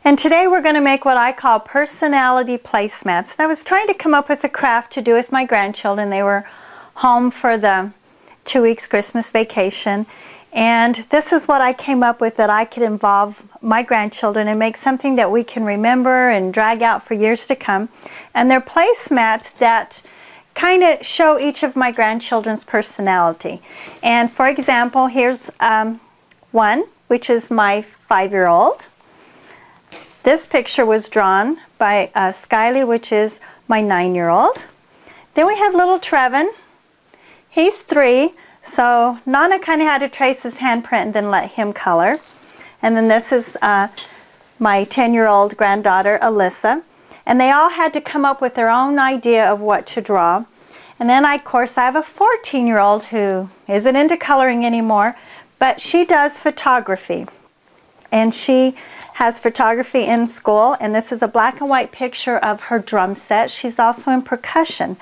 And today we're going to make what I call personality placemats. And I was trying to come up with a craft to do with my grandchildren. They were home for the 2 weeks Christmas vacation. And this is what I came up with that I could involve my grandchildren and make something that we can remember and drag out for years to come. And they're placemats that kind of show each of my grandchildren's personality. And for example, here's one, which is my 5-year-old. This picture was drawn by Skylie, which is my 9-year-old. Then we have little Trevin. He's 3, so Nana kind of had to trace his handprint and then let him color. And then this is my 10-year-old granddaughter, Alyssa. And they all had to come up with their own idea of what to draw. And then, of course, I have a 14-year-old who isn't into coloring anymore, but she does photography. And she has photography in school, and this is a black and white picture of her drum set. She's also in percussion.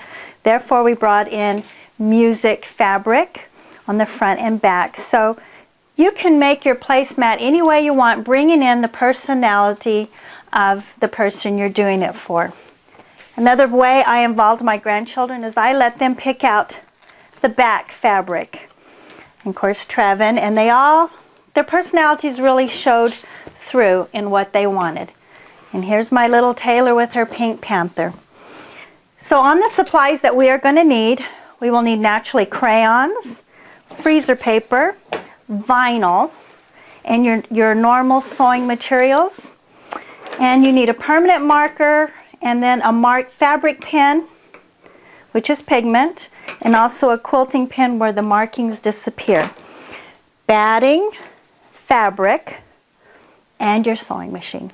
Therefore, we brought in music fabric on the front and back. So you can make your placemat any way you want, bringing in the personality of the person you're doing it for. Another way I involved my grandchildren is I let them pick out the back fabric. And of course, Trevin, and their personalities really showed through in what they wanted. And here's my little Taylor with her Pink Panther. So on the supplies that we are going to need, we will need naturally crayons, freezer paper, vinyl, and your normal sewing materials. And you need a permanent marker and then a marked fabric pen, which is pigment, and also a quilting pen where the markings disappear. Batting, fabric, and your sewing machine.